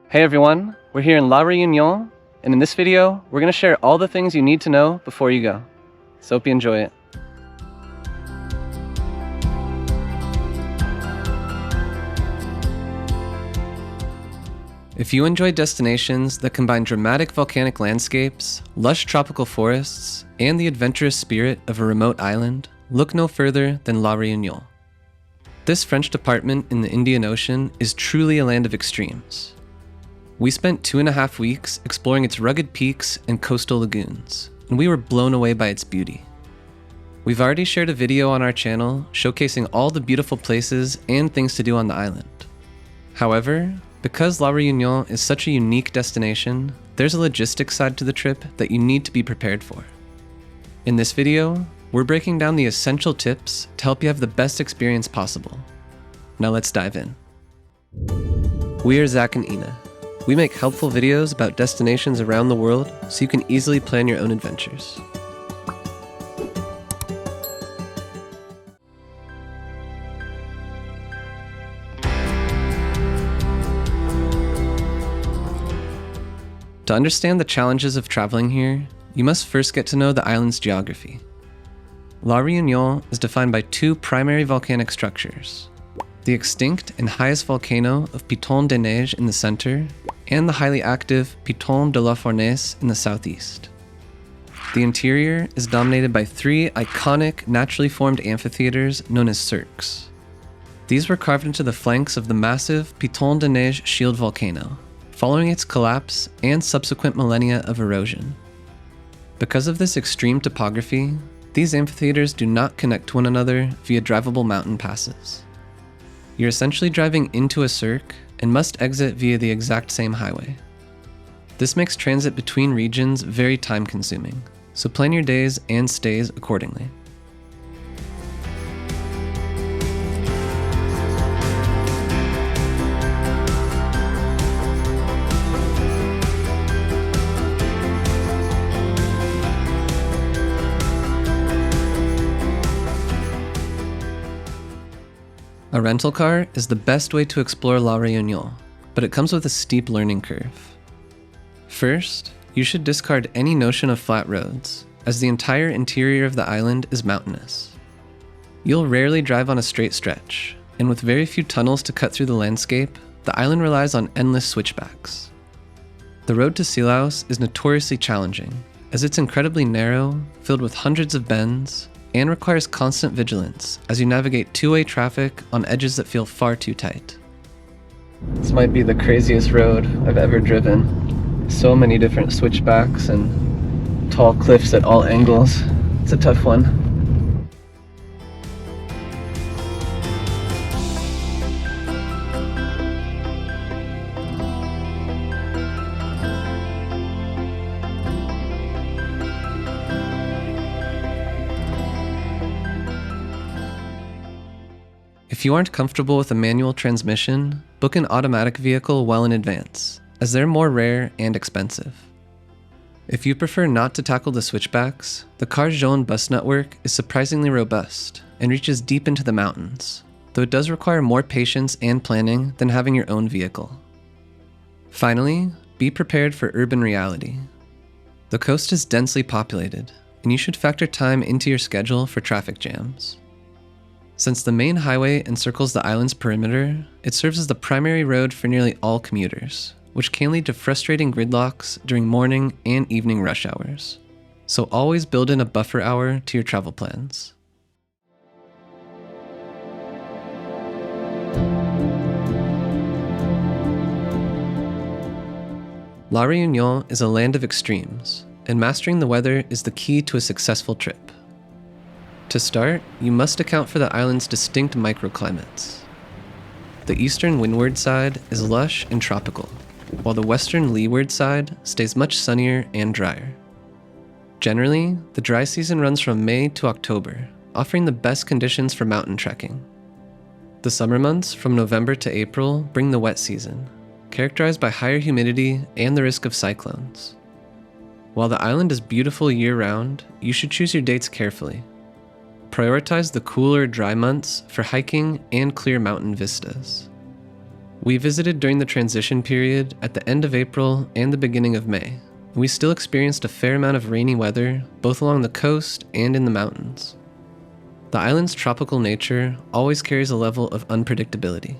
Hey everyone, we're here in La Réunion, and in this video, we're going to share all the things you need to know before you go. So hope you enjoy it. If you enjoy destinations that combine dramatic volcanic landscapes, lush tropical forests, and the adventurous spirit of a remote island, look no further than La Réunion. This French department in the Indian Ocean is truly a land of extremes. We spent 2.5 weeks exploring its rugged peaks and coastal lagoons, and we were blown away by its beauty. We've already shared a video on our channel showcasing all the beautiful places and things to do on the island. However, because La Réunion is such a unique destination, there's a logistics side to the trip that you need to be prepared for. In this video, we're breaking down the essential tips to help you have the best experience possible. Now let's dive in. We are Zach and Ina. We make helpful videos about destinations around the world so you can easily plan your own adventures. To understand the challenges of traveling here, you must first get to know the island's geography. La Réunion is defined by two primary volcanic structures: the extinct and highest volcano of Piton des Neiges in the center, and the highly active Piton de la Fournaise in the southeast. The interior is dominated by three iconic naturally formed amphitheaters known as cirques. These were carved into the flanks of the massive Piton des Neiges shield volcano, following its collapse and subsequent millennia of erosion. Because of this extreme topography, these amphitheaters do not connect to one another via drivable mountain passes. You're essentially driving into a cirque and must exit via the exact same highway. This makes transit between regions very time-consuming, so plan your days and stays accordingly. A rental car is the best way to explore La Réunion, but it comes with a steep learning curve. First, you should discard any notion of flat roads, as the entire interior of the island is mountainous. You'll rarely drive on a straight stretch, and with very few tunnels to cut through the landscape, the island relies on endless switchbacks. The road to Silaus is notoriously challenging, as it's incredibly narrow, filled with hundreds of bends, and requires constant vigilance as you navigate two-way traffic on edges that feel far too tight. This might be the craziest road I've ever driven. So many different switchbacks and tall cliffs at all angles. It's a tough one. If you aren't comfortable with a manual transmission, book an automatic vehicle well in advance, as they're more rare and expensive. If you prefer not to tackle the switchbacks, the Car Jaune bus network is surprisingly robust and reaches deep into the mountains, though it does require more patience and planning than having your own vehicle. Finally, be prepared for urban reality. The coast is densely populated, and you should factor time into your schedule for traffic jams. Since the main highway encircles the island's perimeter, it serves as the primary road for nearly all commuters, which can lead to frustrating gridlocks during morning and evening rush hours. So always build in a buffer hour to your travel plans. La Réunion is a land of extremes, and mastering the weather is the key to a successful trip. To start, you must account for the island's distinct microclimates. The eastern windward side is lush and tropical, while the western leeward side stays much sunnier and drier. Generally, the dry season runs from May to October, offering the best conditions for mountain trekking. The summer months, from November to April, bring the wet season, characterized by higher humidity and the risk of cyclones. While the island is beautiful year-round, you should choose your dates carefully. Prioritize the cooler, dry months for hiking and clear mountain vistas. We visited during the transition period at the end of April and the beginning of May. We still experienced a fair amount of rainy weather, both along the coast and in the mountains. The island's tropical nature always carries a level of unpredictability.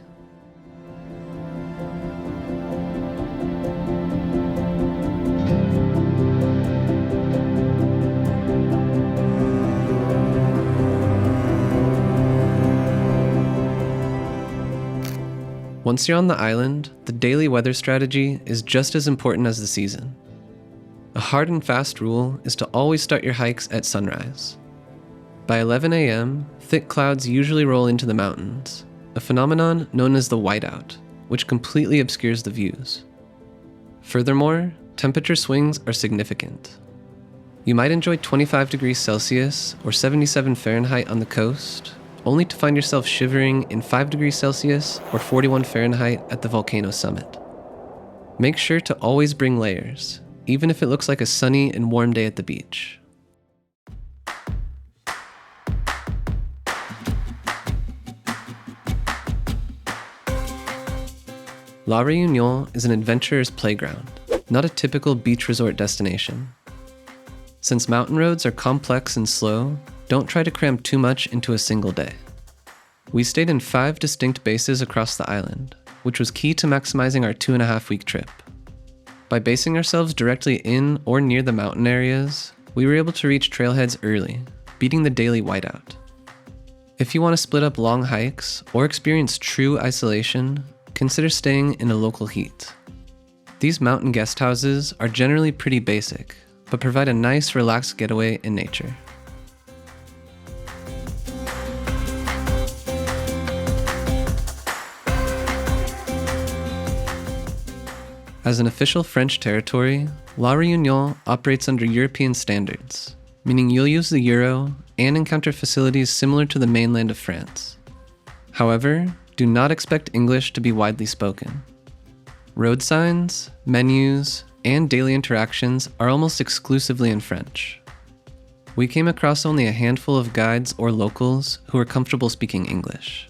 Once you're on the island, the daily weather strategy is just as important as the season. A hard and fast rule is to always start your hikes at sunrise. By 11 a.m., thick clouds usually roll into the mountains, a phenomenon known as the whiteout, which completely obscures the views. Furthermore, temperature swings are significant. You might enjoy 25 degrees Celsius or 77 Fahrenheit on the coast, only to find yourself shivering in 5 degrees Celsius or 41 Fahrenheit at the volcano summit. Make sure to always bring layers, even if it looks like a sunny and warm day at the beach. La Réunion is an adventurer's playground, not a typical beach resort destination. Since mountain roads are complex and slow, don't try to cram too much into a single day. We stayed in 5 distinct bases across the island, which was key to maximizing our 2.5-week trip. By basing ourselves directly in or near the mountain areas, we were able to reach trailheads early, beating the daily whiteout. If you want to split up long hikes or experience true isolation, consider staying in a local heat. These mountain guest houses are generally pretty basic, but provide a nice, relaxed getaway in nature. As an official French territory, La Réunion operates under European standards, meaning you'll use the euro and encounter facilities similar to the mainland of France. However, do not expect English to be widely spoken. Road signs, menus, and daily interactions are almost exclusively in French. We came across only a handful of guides or locals who were comfortable speaking English.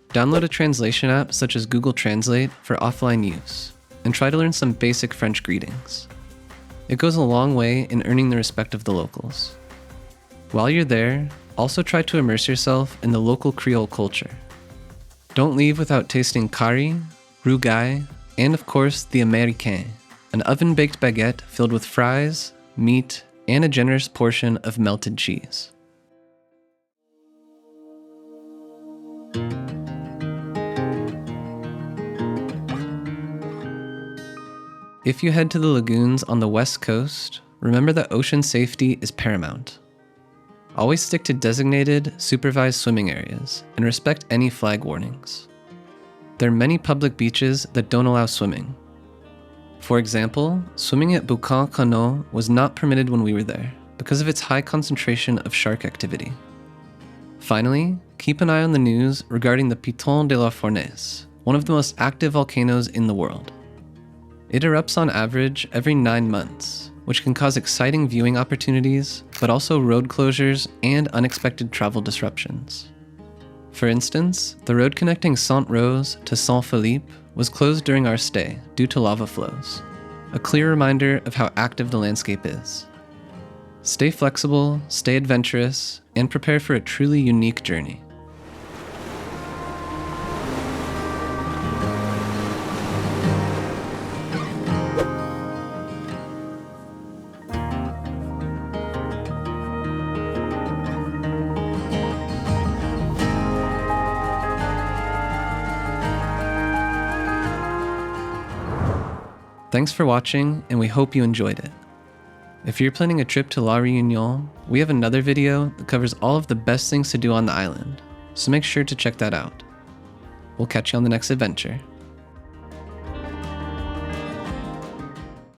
Download a translation app such as Google Translate for offline use, and try to learn some basic French greetings. It goes a long way in earning the respect of the locals. While you're there, also try to immerse yourself in the local Creole culture. Don't leave without tasting curry, rougaille, and of course the américain, an oven-baked baguette filled with fries, meat, and a generous portion of melted cheese. If you head to the lagoons on the west coast, remember that ocean safety is paramount. Always stick to designated, supervised swimming areas and respect any flag warnings. There are many public beaches that don't allow swimming. For example, swimming at volcano was not permitted when we were there because of its high concentration of shark activity. Finally, keep an eye on the news regarding the Piton de la Fournaise, one of the most active volcanoes in the world. It erupts on average every 9 months, which can cause exciting viewing opportunities, but also road closures and unexpected travel disruptions. For instance, the road connecting Saint-Rose to Saint-Philippe was closed during our stay due to lava flows, a clear reminder of how active the landscape is. Stay flexible, stay adventurous, and prepare for a truly unique journey. Thanks for watching, and we hope you enjoyed it. If you're planning a trip to La Réunion, we have another video that covers all of the best things to do on the island, so make sure to check that out. We'll catch you on the next adventure.